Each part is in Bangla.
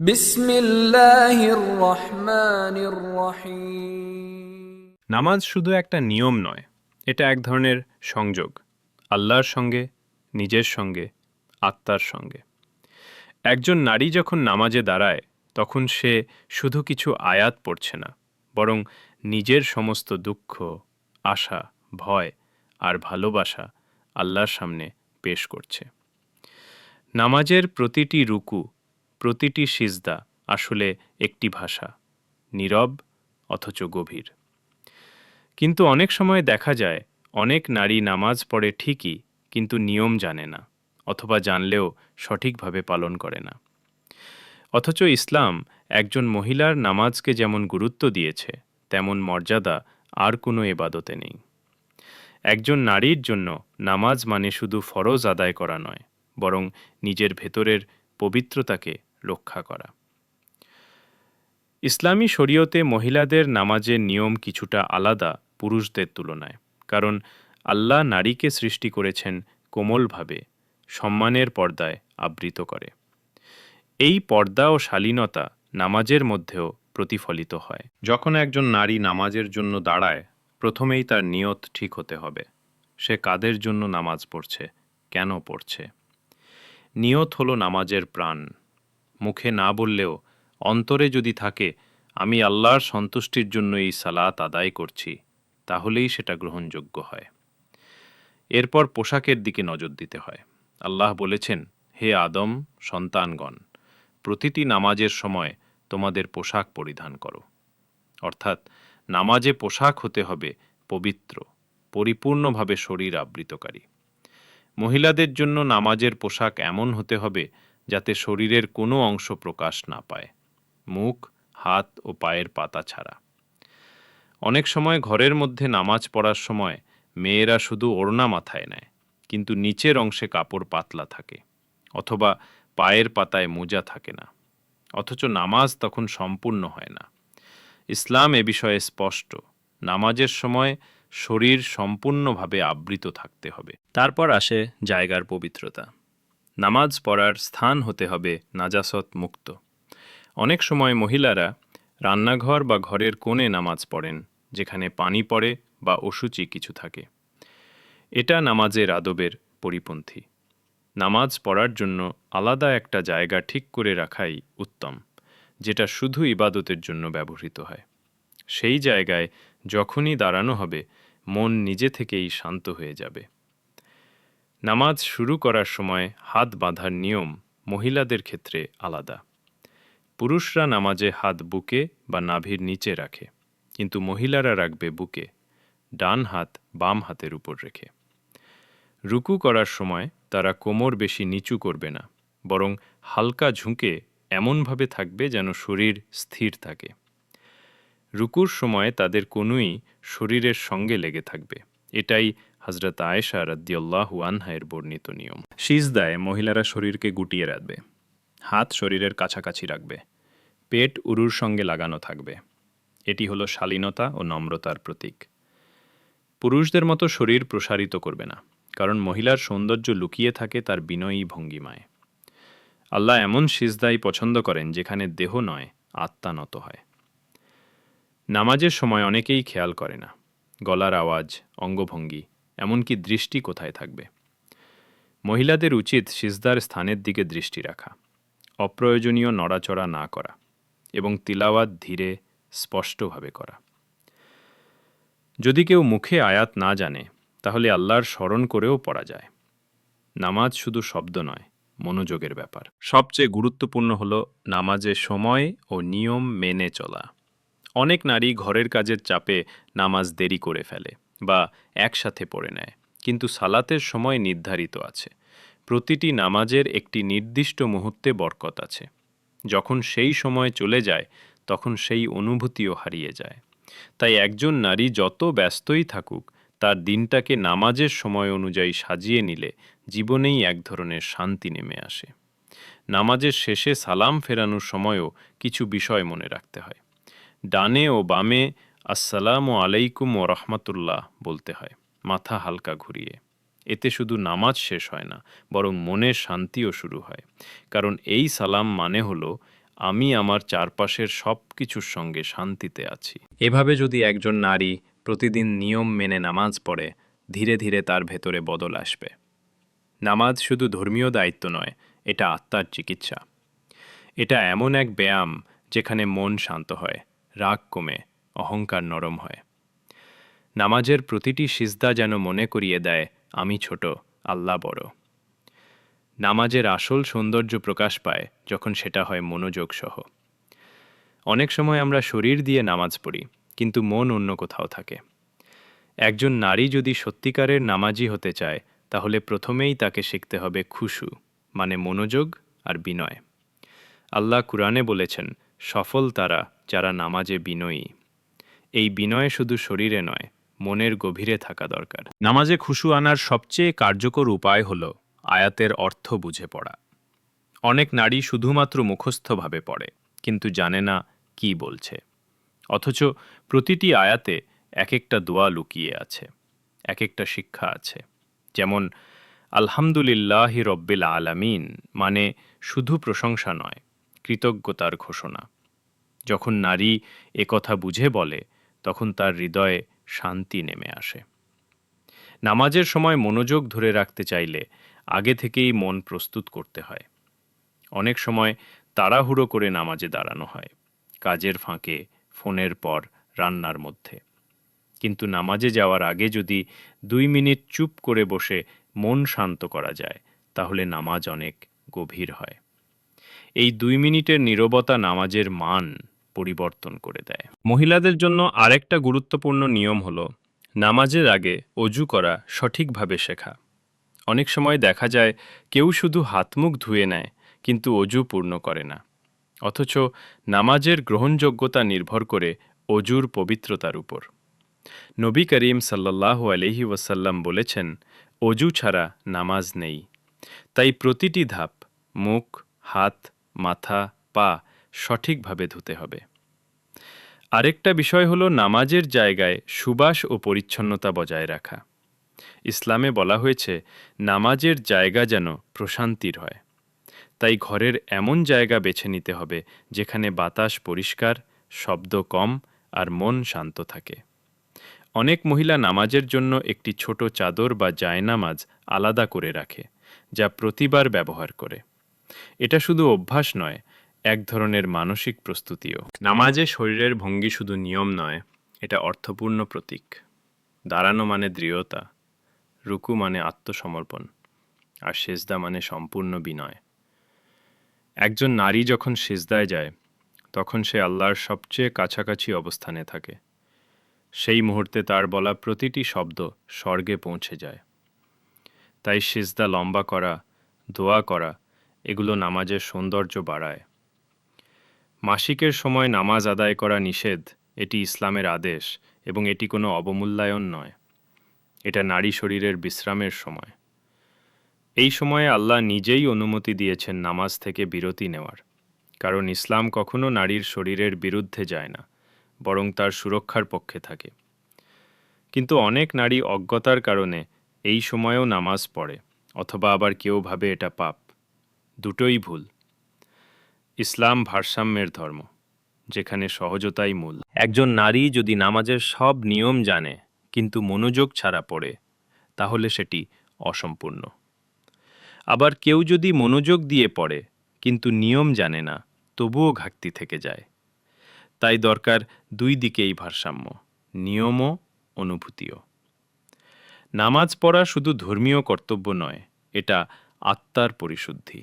বিসমিল্লাহির রহমানির রহিম। নামাজ শুধু একটা নিয়ম নয়, এটা এক ধরনের সংযোগ আল্লাহর সঙ্গে, নিজের সঙ্গে, আত্মার সঙ্গে। একজন নারী যখন নামাজে দাঁড়ায় তখন সে শুধু কিছু আয়াত পড়ছে না, বরং নিজের সমস্ত দুঃখ, আশা, ভয় আর ভালোবাসা আল্লাহর সামনে পেশ করছে। নামাজের প্রতিটি রুকু, প্রতিটি সিজদা আসলে একটি ভাষা, নীরব অথচ গভীর। কিন্তু অনেক সময় দেখা যায় অনেক নারী নামাজ পড়ে ঠিকই, কিন্তু নিয়ম জানে না, অথবা জানলেও সঠিকভাবে পালন করে না। অথচ ইসলাম একজন মহিলার নামাজকে যেমন গুরুত্ব দিয়েছে, তেমন মর্যাদা আর কোনো এবাদতে নেই। একজন নারীর জন্য নামাজ মানে শুধু ফরজ আদায় করা নয়, বরং নিজের ভেতরের পবিত্রতাকে রক্ষা করা। ইসলামী শরীয়তে মহিলাদের নামাজের নিয়ম কিছুটা আলাদা পুরুষদের তুলনায়, কারণ আল্লাহ নারীকে সৃষ্টি করেছেন কোমলভাবে, সম্মানের পর্দায় আবৃত করে। এই পর্দা ও শালীনতা নামাজের মধ্যেও প্রতিফলিত হয়। যখন একজন নারী নামাজের জন্য দাঁড়ায়, প্রথমেই তার নিয়ত ঠিক হতে হবে। সে কাদের জন্য নামাজ পড়ছে, কেন পড়ছে। নিয়ত হলো নামাজের প্রাণ। মুখে না বললেও অন্তরে যদি থাকে, আমি আল্লাহর সন্তুষ্টির জন্য এই সালাত আদায় করছি, তাহলেই সেটা গ্রহণযোগ্য হয়। এরপর পোশাকের দিকে নজর দিতে হয়। আল্লাহ বলেছেন, হে আদম সন্তানগণ, প্রতিটি নামাজের সময় তোমাদের পোশাক পরিধান করো। অর্থাৎ নামাজে পোশাক হতে হবে পবিত্র, পরিপূর্ণভাবে শরীর আবৃতকারী। মহিলাদের জন্য নামাজের পোশাক এমন হতে হবে যাতে শরীরের কোনো অংশ প্রকাশ না পায়, মুখ, হাত ও পায়ের পাতা ছাড়া। অনেক সময় ঘরের মধ্যে নামাজ পড়ার সময় মেয়েরা শুধু ওড়না মাথায় নেয়, কিন্তু নিচের অংশে কাপড় পাতলা থাকে, অথবা পায়ের পাতায় মোজা থাকে না। অথচ নামাজ তখন সম্পূর্ণ হয় না। ইসলাম এ বিষয়ে স্পষ্ট, নামাজের সময় শরীর সম্পূর্ণভাবে আবৃত থাকতে হবে। তারপর আসে জায়গার পবিত্রতা। নামাজ পড়ার স্থান হতে হবে নাজাসত মুক্ত। অনেক সময় মহিলারা রান্নাঘর বা ঘরের কোণে নামাজ পড়েন, যেখানে পানি পড়ে বা অশুচি কিছু থাকে। এটা নামাজের আদবের পরিপন্থী। নামাজ পড়ার জন্য আলাদা একটা জায়গা ঠিক করে রাখাই উত্তম, যেটা শুধু ইবাদতের জন্য ব্যবহৃত হয়। সেই জায়গায় যখনই দাঁড়ানো হবে, মন নিজে থেকেই শান্ত হয়ে যাবে। নামাজ শুরু করার সময় হাত বাঁধার নিয়ম মহিলাদের ক্ষেত্রে আলাদা। পুরুষরা নামাজে হাত বুকে বা নাভির নিচে রাখে, কিন্তু মহিলারা রাখবে বুকে, ডান হাত বাম হাতের উপর রেখে। রুকু করার সময় তারা কোমর বেশি নিচু করবে না, বরং হালকা ঝুঁকে এমনভাবে থাকবে যেন শরীর স্থির থাকে। রুকুর সময় তাদের কনুই শরীরের সঙ্গে লেগে থাকবে। এটাই হযরত আয়েশা রাদিয়াল্লাহু আনহা এর বর্ণিত নিয়ম। সিজদায় মহিলারা শরীরকে গুটিয়ে রাখবে, হাত শরীরের কাছাকাছি রাখবে, পেট উরুর সঙ্গে লাগানো থাকবে। এটি হলো শালীনতা ও নম্রতার প্রতীক। পুরুষদের মতো শরীর প্রসারিত করবে না, কারণ মহিলার সৌন্দর্য লুকিয়ে থাকে তার বিনয়ী ভঙ্গিমায়। আল্লাহ এমন সিজদাই পছন্দ করেন যেখানে দেহ নয়, আত্মা নত হয়। নামাজের সময় অনেকেই খেয়াল করে না গলার আওয়াজ, অঙ্গভঙ্গি, এমনকি দৃষ্টি কোথায় থাকবে। মহিলাদের উচিত সিজদার স্থানের দিকে দৃষ্টি রাখা, অপ্রয়োজনীয় নড়াচড়া না করা এবং তিলাওয়াত ধীরে স্পষ্টভাবে করা। যদি কেউ মুখে আয়াত না জানে, তাহলে আল্লাহর স্মরণ করেও পড়া যায়। নামাজ শুধু শব্দ নয়, মনোযোগের ব্যাপার। সবচেয়ে গুরুত্বপূর্ণ হলো নামাজের সময় ও নিয়ম মেনে চলা। অনেক নারী ঘরের কাজের চাপে নামাজ দেরি করে ফেলে বা একসাথে পড়ে নেয়, কিন্তু সালাতের সময় নির্ধারিত আছে। প্রতিটি নামাজের একটি নির্দিষ্ট মুহূর্তে বরকত আছে। যখন সেই সময় চলে যায়, তখন সেই অনুভূতিও হারিয়ে যায়। তাই একজন নারী যত ব্যস্তই থাকুক, তার দিনটাকে নামাজের সময় অনুযায়ী সাজিয়ে নিলে জীবনেই এক ধরনের শান্তি নেমে আসে। নামাজের শেষে সালাম ফেরানোর সময়ও কিছু বিষয় মনে রাখতে হয়। ডানে ও বামে আসসালামু আলাইকুম ও রহমাতুল্লাহ বলতে হয়, মাথা হালকা ঘুরিয়ে। এতে শুধু নামাজ শেষ হয় না, বরং মনের শান্তিও শুরু হয়। কারণ এই সালাম মানে হলো, আমি আমার চারপাশের সব কিছুর সঙ্গে শান্তিতে আছি। এভাবে যদি একজন নারী প্রতিদিন নিয়ম মেনে নামাজ পড়ে, ধীরে ধীরে তার ভেতরে বদল আসবে। নামাজ শুধু ধর্মীয় দায়িত্ব নয়, এটা আত্মার চিকিৎসা। এটা এমন এক ব্যায়াম যেখানে মন শান্ত হয়, রাগ কমে, অহংকার নরম হয়। নামাজের প্রতিটি সিজদা যেন মনে করিয়ে দেয়, আমি ছোট, আল্লাহ বড়। নামাজের আসল সৌন্দর্য প্রকাশ পায় যখন সেটা হয় মনোযোগ সহ। অনেক সময় আমরা শরীর দিয়ে নামাজ পড়ি, কিন্তু মন অন্য কোথাও থাকে। একজন নারী যদি সত্যিকারের নামাজি হতে চায়, তাহলে প্রথমেই তাকে শিখতে হবে খুশু, মানে মনোযোগ আর বিনয়। আল্লাহ কুরআনে বলেছেন, সফল তারা যারা নামাজে বিনয়ী। এই বিনয় শুধু শরীরে নয়, মনের গভীরে থাকা দরকার। নামাজে খুশু আনার সবচেয়ে কার্যকর উপায় হল আয়াতের অর্থ বুঝে পড়া। অনেক নারী শুধুমাত্র মুখস্থভাবে পড়ে, কিন্তু জানে না কি বলছে। অথচ প্রতিটি আয়াতে এক একটা দোয়া লুকিয়ে আছে, এক একটা শিক্ষা আছে। যেমন আলহামদুলিল্লাহি রব্বিল আলামিন মানে শুধু প্রশংসা নয়, কৃতজ্ঞতার ঘোষণা। যখন নারী একথা বুঝে বলে, তখন তার হৃদয়ে শান্তি নেমে আসে। নামাজের সময় মনোযোগ ধরে রাখতে চাইলে আগে থেকেই মন প্রস্তুত করতে হয়। অনেক সময় তাড়াহুড়ো করে নামাজে দাঁড়ানো হয়, কাজের ফাঁকে, ফোনের পর, রান্নার মধ্যে। কিন্তু নামাজে যাওয়ার আগে যদি 2 মিনিট চুপ করে বসে মন শান্ত করা যায়, তাহলে নামাজ অনেক গভীর হয়। এই 2 মিনিটের নীরবতা নামাজের মান পরিবর্তন করে দেয়। মহিলাদের জন্য আরেকটা গুরুত্বপূর্ণ নিয়ম হলো নামাজের আগে অজু করা সঠিকভাবে শেখা। অনেক সময় দেখা যায় কেউ শুধু হাত মুখ ধুয়ে নেয়, কিন্তু অজু পূর্ণ করে না। অথচ নামাজের গ্রহণযোগ্যতা নির্ভর করে অজুর পবিত্রতার উপর। নবী করিম সাল্লাল্লাহু আলাইহি ওয়াসাল্লাম বলেছেন, অজু ছাড়া নামাজ নেই। তাই প্রতিটি ধাপ, মুখ, হাত, মাথা, পা সঠিকভাবে ধুতে হবে। আরেকটা বিষয় হলো নামাজের জায়গায় সুবাস ও পরিচ্ছন্নতা বজায় রাখা। ইসলামে বলা হয়েছে নামাজের জায়গা যেন প্রশান্তির হয়। তাই ঘরের এমন জায়গা বেছে নিতে হবে যেখানে বাতাস পরিষ্কার, শব্দ কম আর মন শান্ত থাকে। অনেক মহিলা নামাজের জন্য একটি ছোট চাদর বা জায়নামাজ আলাদা করে রাখে, যা প্রতিবার ব্যবহার করে। এটা শুধু অভ্যাস নয়, এক ধরনের মানসিক প্রস্তুতিও। নামাজে শরীরের ভঙ্গি শুধু নিয়ম নয়, এটা অর্থপূর্ণ প্রতীক। দাঁড়ানো মানে দৃঢ়তা, রুকু মানে আত্মসমর্পণ, আর সেজদা মানে সম্পূর্ণ বিনয়। একজন নারী যখন সেজদায় যায়, তখন সে আল্লাহর সবচেয়ে কাছাকাছি অবস্থানে থাকে। সেই মুহূর্তে তার বলা প্রতিটি শব্দ স্বর্গে পৌঁছে যায়। তাই সিজদা লম্বা করা, দোয়া করা, এগুলো নামাজের সৌন্দর্য বাড়ায়। মাসিকের সময় নামাজ আদায় করা নিষেধ, এটি ইসলামের আদেশ, এবং এটি কোনো অবমূল্যায়ন নয়। এটা নারী শরীরের বিশ্রামের সময়। এই সময়ে আল্লাহ নিজেই অনুমতি দিয়েছেন নামাজ থেকে বিরতি নেওয়ার, কারণ ইসলাম কখনো নারীর শরীরের বিরুদ্ধে যায় না, বরং তার সুরক্ষার পক্ষে থাকে। কিন্তু অনেক নারী অজ্ঞতার কারণে এই সময়েও নামাজ পড়ে, অথবা আবার কেউ ভাবে এটা পাপ। দুটোই ভুল। ইসলাম ভারসাম্যের ধর্ম, যেখানে সহজতাই মূল। একজন নারী যদি নামাজের সব নিয়ম জানে কিন্তু মনোযোগ ছাড়া পড়ে, তাহলে সেটি অসম্পূর্ণ। আবার কেউ যদি মনোযোগ দিয়ে পড়ে কিন্তু নিয়ম জানে না, তবুও ঘাটতি থেকে যায়। তাই দরকার দুই দিকেই ভারসাম্য, নিয়মও অনুভূতিও। নামাজ পড়া শুধু ধর্মীয় কর্তব্য নয়, এটা আত্মার পরিশুদ্ধি।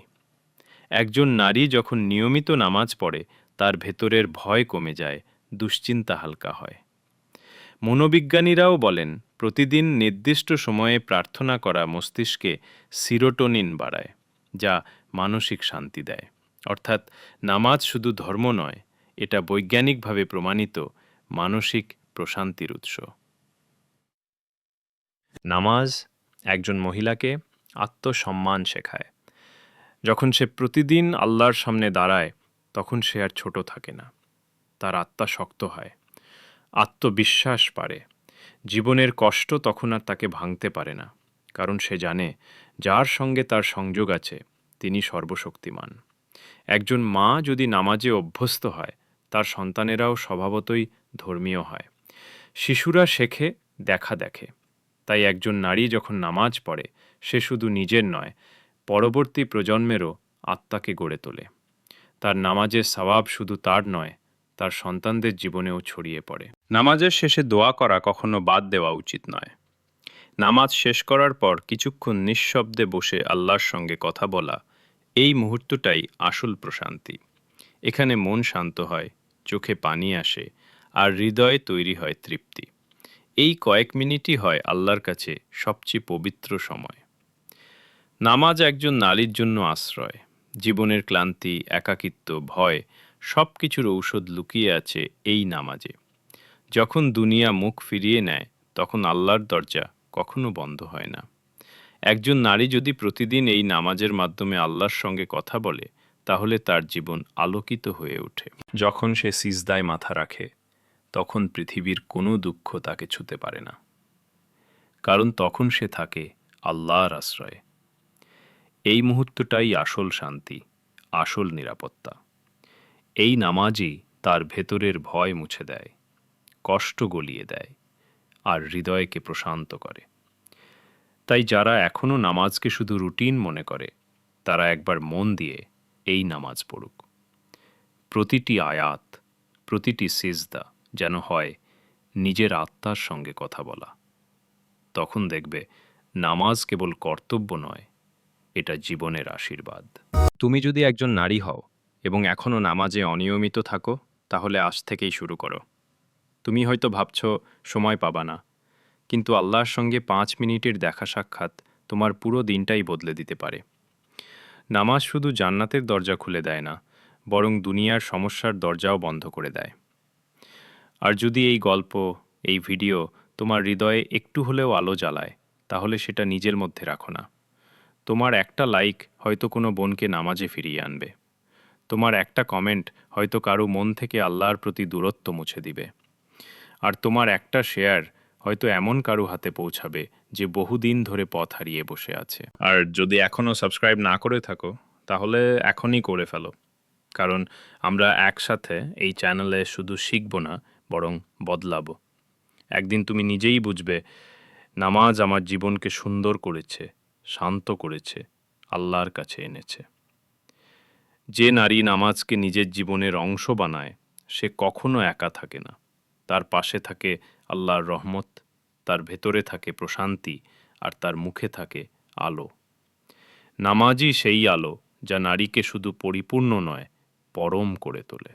একজন নারী যখন নিয়মিত নামাজ পড়ে, তার ভেতরের ভয় কমে যায়, দুশ্চিন্তা হালকা হয়। মনোবিজ্ঞানীরাও বলেন, প্রতিদিন নির্দিষ্ট সময়ে প্রার্থনা করা মস্তিষ্কে সিরোটোনিন বাড়ায়, যা মানসিক শান্তি দেয়। অর্থাৎ নামাজ শুধু ধর্ম নয়, এটা বৈজ্ঞানিকভাবে প্রমাণিত মানসিক প্রশান্তির উৎস। নামাজ একজন মহিলাকে আত্মসম্মান শেখায়। যখন সে প্রতিদিন আল্লাহর সামনে দাঁড়ায়, তখন সে আর ছোট থাকে না। তার আত্মা শক্ত হয়, আত্মবিশ্বাস বাড়ে। জীবনের কষ্ট তখন আর তাকে ভাঙতে পারে না, কারণ সে জানে যার সঙ্গে তার সংযোগ আছে তিনি সর্বশক্তিমান। একজন মা যদি নামাজে অভ্যস্ত হয়, তার সন্তানেরাও স্বভাবতই ধর্মীয় হয়। শিশুরা শেখে দেখা দেখে। তাই একজন নারী যখন নামাজ পড়ে, সে শুধু নিজের নয়, পরবর্তী প্রজন্মেরও আত্মাকে গড়ে তোলে। তার নামাজের সওয়াব শুধু তার নয়, তার সন্তানদের জীবনেও ছড়িয়ে পড়ে। নামাজের শেষে দোয়া করা কখনো বাদ দেওয়া উচিত নয়। নামাজ শেষ করার পর কিছুক্ষণ নিঃশব্দে বসে আল্লাহর সঙ্গে কথা বলা, এই মুহূর্তটাই আসল প্রশান্তি। এখানে মন শান্ত হয়, চোখে পানি আসে, আর হৃদয়ে তৈরি হয় তৃপ্তি। এই কয়েক মিনিটই হয় আল্লাহর কাছে সবচেয়ে পবিত্র সময়। নামাজ একজন নারীর জন্য আশ্রয়। জীবনের ক্লান্তি, একাকিত্ব, ভয় সব কিছুর ঔষধ লুকিয়ে আছে এই নামাজে। যখন দুনিয়া মুখ ফিরিয়ে নেয়, তখন আল্লাহর দরজা কখনো বন্ধ হয় না। একজন নারী যদি প্রতিদিন এই নামাজের মাধ্যমে আল্লাহর সঙ্গে কথা বলে, তাহলে তার জীবন আলোকিত হয়ে ওঠে। যখন সে সিজদায় মাথা রাখে, তখন পৃথিবীর কোনো দুঃখ তাকে ছুঁতে পারে না, কারণ তখন সে থাকে আল্লাহর আশ্রয়ে। এই মুহূর্তটাই আসল শান্তি, আসল নিরাপত্তা। এই নামাজই তার ভেতরের ভয় মুছে দেয়, কষ্ট গলিয়ে দেয়, আর হৃদয়কে প্রশান্ত করে। তাই যারা এখনো নামাজকে শুধু রুটিন মনে করে, তারা একবার মন দিয়ে এই নামাজ পড়ুক। প্রতিটি আয়াত, প্রতিটি সিজদা যেন হয় নিজের আত্মার সঙ্গে কথা বলা। তখন দেখবে নামাজ কেবল কর্তব্য নয়, এটা জীবনের আশীর্বাদ। তুমি যদি একজন নারী হও এবং এখনও নামাজে অনিয়মিত থাকো, তাহলে আজ থেকেই শুরু করো। তুমি হয়তো ভাবছো সময় পাবা না, কিন্তু আল্লাহর সঙ্গে 5 মিনিটের দেখা সাক্ষাৎ তোমার পুরো দিনটাই বদলে দিতে পারে। নামাজ শুধু জান্নাতের দরজা খুলে দেয় না, বরং দুনিয়ার সমস্যার দরজাও বন্ধ করে দেয়। আর যদি এই গল্প, এই ভিডিও তোমার হৃদয়ে একটু হলেও আলো জ্বালায়, তাহলে সেটা নিজের মধ্যে রাখো না। তোমার একটা লাইক হয়তো কোনো বোনকে নামাজে ফিরিয়ে আনবে। তোমার একটা কমেন্ট হয়তো কারো মন থেকে আল্লাহর প্রতি দূরত্ব মুছে দিবে। আর তোমার একটা শেয়ার হয়তো এমন কারো হাতে পৌঁছাবে যে বহুদিন ধরে পথ হারিয়ে বসে আছে। আর যদি এখনও সাবস্ক্রাইব না করে থাকো, তাহলে এখনই করে ফেলো, কারণ আমরা একসাথে এই চ্যানেলে শুধু শিখব না, বরং বদলাবো। একদিন তুমি নিজেই বুঝবে নামাজ আমার জীবনকে সুন্দর করেছে, শান্ত করেছে, আল্লাহর কাছে এনেছে। যে নারী নামাজকে নিজের জীবনের অংশ বানায়, সে কখনো একা থাকে না। তার পাশে থাকে আল্লাহর রহমত, তার ভেতরে থাকে প্রশান্তি, আর তার মুখে থাকে আলো। নামাজই সেই আলো যা নারীকে শুধু পরিপূর্ণ নয়, পরম করে তোলে।